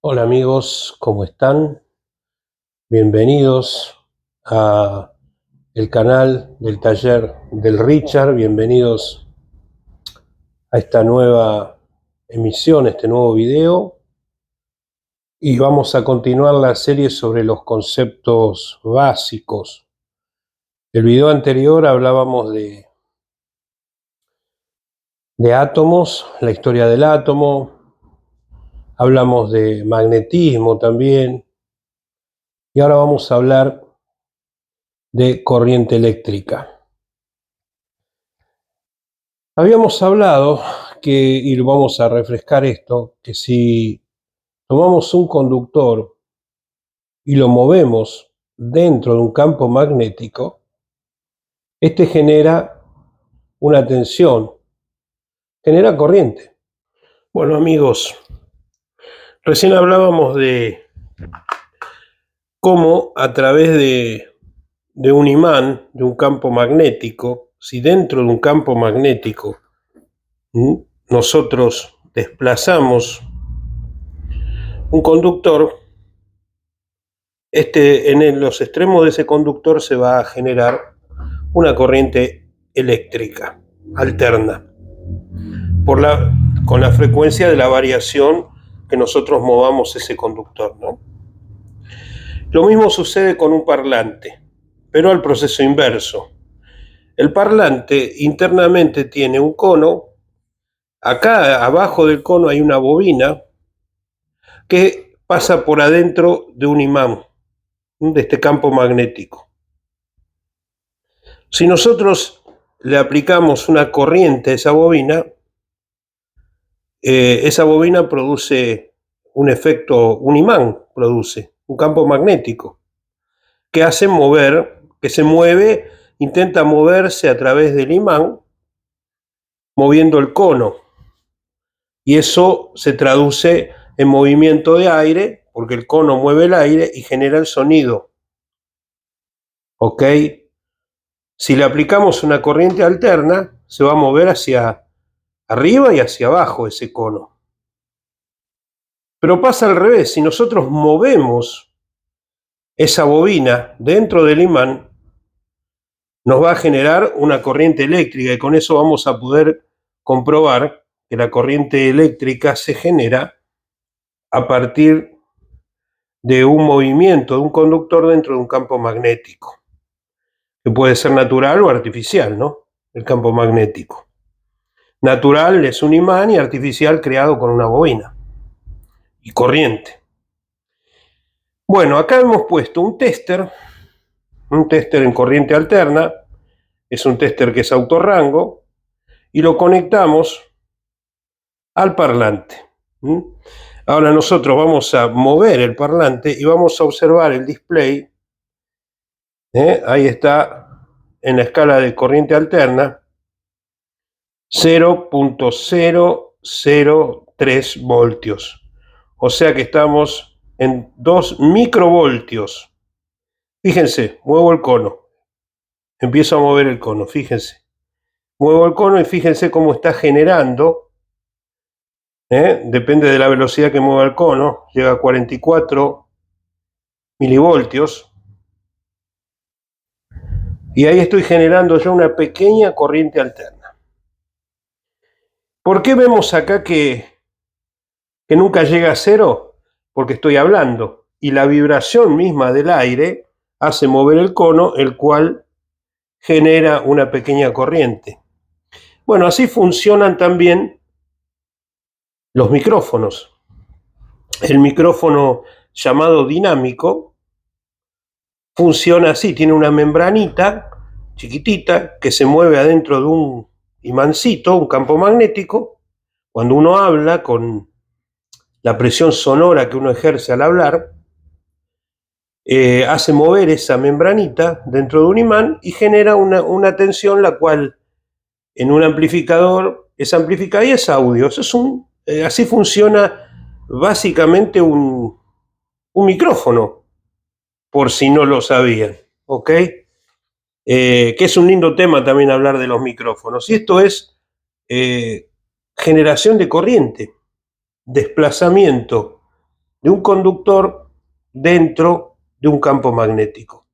Hola amigos, ¿cómo están? Bienvenidos a el canal del taller del Richard, bienvenidos a esta nueva emisión, este nuevo video, y vamos a continuar la serie sobre los conceptos básicos. El video anterior hablábamos de átomos, la historia del átomo, hablamos de magnetismo también, y ahora vamos a hablar de corriente eléctrica. Habíamos hablado y vamos a refrescar esto, que si tomamos un conductor y lo movemos dentro de un campo magnético, este genera una tensión, genera corriente. Bueno amigos, recién hablábamos de cómo a través de un imán, de un campo magnético, si dentro de un campo magnético nosotros desplazamos un conductor, en los extremos de ese conductor se va a generar una corriente eléctrica alterna con la frecuencia de la variación que nosotros movamos ese conductor, ¿no? Lo mismo sucede con un parlante, pero al proceso inverso. El parlante internamente tiene un cono. Acá abajo del cono hay una bobina que pasa por adentro de un imán, de este campo magnético. Si nosotros le aplicamos una corriente a esa bobina produce un efecto, un imán produce, un campo magnético, que hace mover, que se mueve, intenta moverse a través del imán, moviendo el cono. Y eso se traduce en movimiento de aire, porque el cono mueve el aire y genera el sonido. ¿Ok? Si le aplicamos una corriente alterna, se va a mover hacia arriba y hacia abajo ese cono. Pero pasa al revés, si nosotros movemos esa bobina dentro del imán, nos va a generar una corriente eléctrica y con eso vamos a poder comprobar que la corriente eléctrica se genera a partir de un movimiento de un conductor dentro de un campo magnético, que puede ser natural o artificial, ¿no? El campo magnético. Natural es un imán y artificial creado con una bobina y corriente. Bueno, acá hemos puesto un tester en corriente alterna, es un tester que es autorrango, y lo conectamos al parlante. Ahora nosotros vamos a mover el parlante y vamos a observar el display. Ahí está en la escala de corriente alterna, 0.003 voltios. O sea que estamos en 2 microvoltios. Fíjense, muevo el cono. Empiezo a mover el cono, fíjense. Muevo el cono y fíjense cómo está generando. Depende de la velocidad que mueva el cono. Llega a 44 milivoltios. Y ahí estoy generando ya una pequeña corriente alterna. ¿Por qué vemos acá que nunca llega a cero? Porque estoy hablando. Y la vibración misma del aire hace mover el cono, el cual genera una pequeña corriente. Bueno, así funcionan también los micrófonos. El micrófono llamado dinámico funciona así, tiene una membranita chiquitita que se mueve adentro de un imancito, un campo magnético. Cuando uno habla, con la presión sonora que uno ejerce al hablar, hace mover esa membranita dentro de un imán y genera una tensión, la cual en un amplificador es amplificada y es audio. Eso es así funciona básicamente un micrófono, por si no lo sabían, ¿ok? Que es un lindo tema también hablar de los micrófonos. Y esto es generación de corriente, desplazamiento de un conductor dentro de un campo magnético.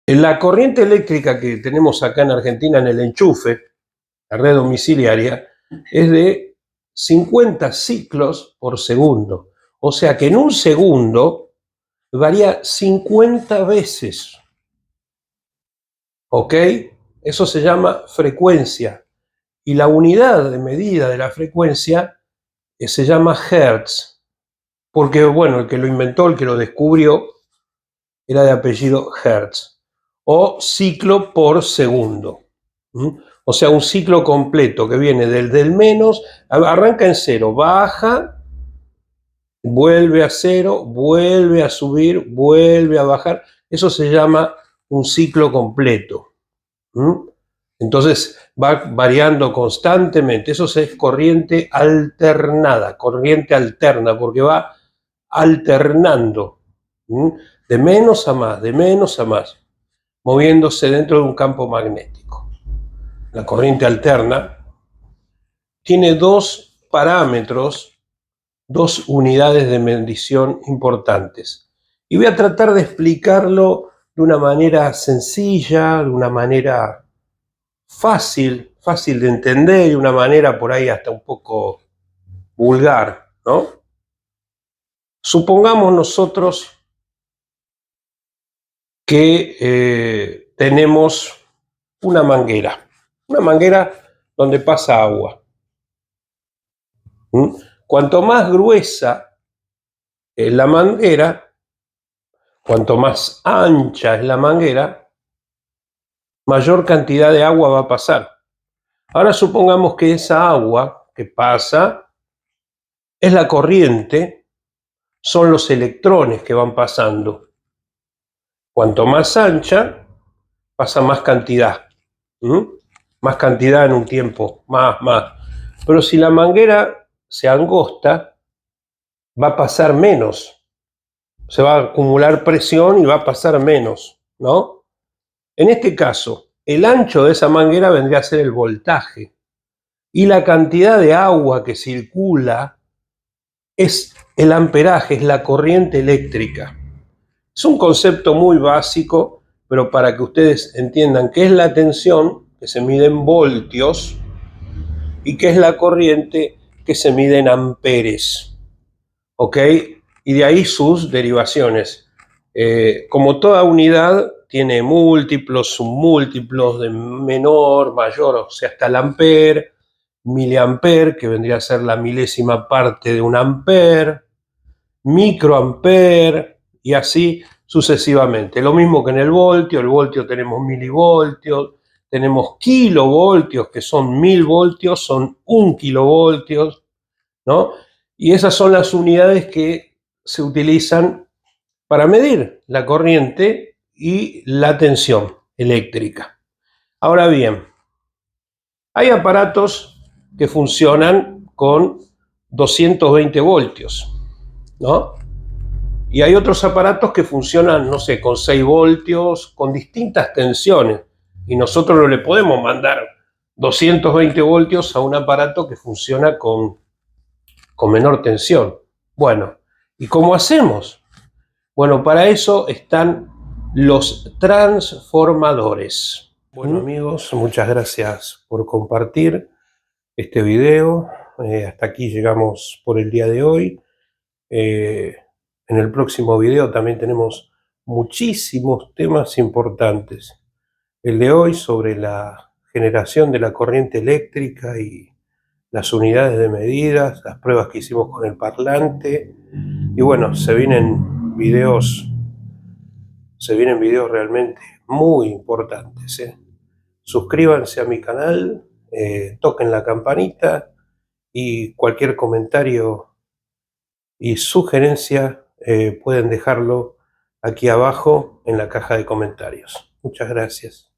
La corriente eléctrica que tenemos acá en Argentina en el enchufe, la red domiciliaria, es de 50 ciclos por segundo. O sea que en un segundo varía 50 veces. ¿Ok? Eso se llama frecuencia. Y la unidad de medida de la frecuencia se llama Hertz. Porque, bueno, el que lo inventó, el que lo descubrió, era de apellido Hertz. O ciclo por segundo. O sea, un ciclo completo que viene del menos, arranca en cero, baja, vuelve a cero, vuelve a subir, vuelve a bajar. Eso se llama un ciclo completo. Entonces va variando constantemente. Eso es corriente alternada, corriente alterna, porque va alternando de menos a más, de menos a más, moviéndose dentro de un campo magnético. La corriente alterna tiene dos parámetros, dos unidades de medición importantes. Y voy a tratar de explicarlo de una manera sencilla, de una manera fácil de entender, de una manera por ahí hasta un poco vulgar, ¿no? Supongamos nosotros que tenemos una manguera donde pasa agua. Cuanto más gruesa es la manguera, cuanto más ancha es la manguera, mayor cantidad de agua va a pasar. Ahora supongamos que esa agua que pasa es la corriente, son los electrones que van pasando. Cuanto más ancha, pasa más cantidad. Más cantidad en un tiempo, más. Pero si la manguera se angosta, va a pasar menos. Se va a acumular presión y va a pasar menos, ¿no? En este caso, el ancho de esa manguera vendría a ser el voltaje. Y la cantidad de agua que circula es el amperaje, es la corriente eléctrica. Es un concepto muy básico, pero para que ustedes entiendan qué es la tensión, que se mide en voltios, y qué es la corriente, que se mide en amperes. ¿Ok? Y de ahí sus derivaciones. Como toda unidad, tiene múltiplos, submúltiplos de menor, mayor, o sea, hasta el ampere, miliampere, que vendría a ser la milésima parte de un ampere, microampere, y así sucesivamente. Lo mismo que en el voltio tenemos milivoltios, tenemos kilovoltios, que son 1000 voltios, son 1 kilovoltios, ¿no? Y esas son las unidades que se utilizan para medir la corriente y la tensión eléctrica. Ahora bien, hay aparatos que funcionan con 220 voltios, ¿no? Y hay otros aparatos que funcionan, no sé, con 6 voltios, con distintas tensiones. Y nosotros no le podemos mandar 220 voltios a un aparato que funciona con menor tensión. Bueno, ¿y cómo hacemos? Bueno, para eso están los transformadores. Bueno, amigos, muchas gracias por compartir este video. Hasta aquí llegamos por el día de hoy. En el próximo video también tenemos muchísimos temas importantes. El de hoy sobre la generación de la corriente eléctrica y las unidades de medidas, las pruebas que hicimos con el parlante, Y bueno, se vienen videos realmente muy importantes, ¿eh? Suscríbanse a mi canal, toquen la campanita y cualquier comentario y sugerencia pueden dejarlo aquí abajo en la caja de comentarios. Muchas gracias.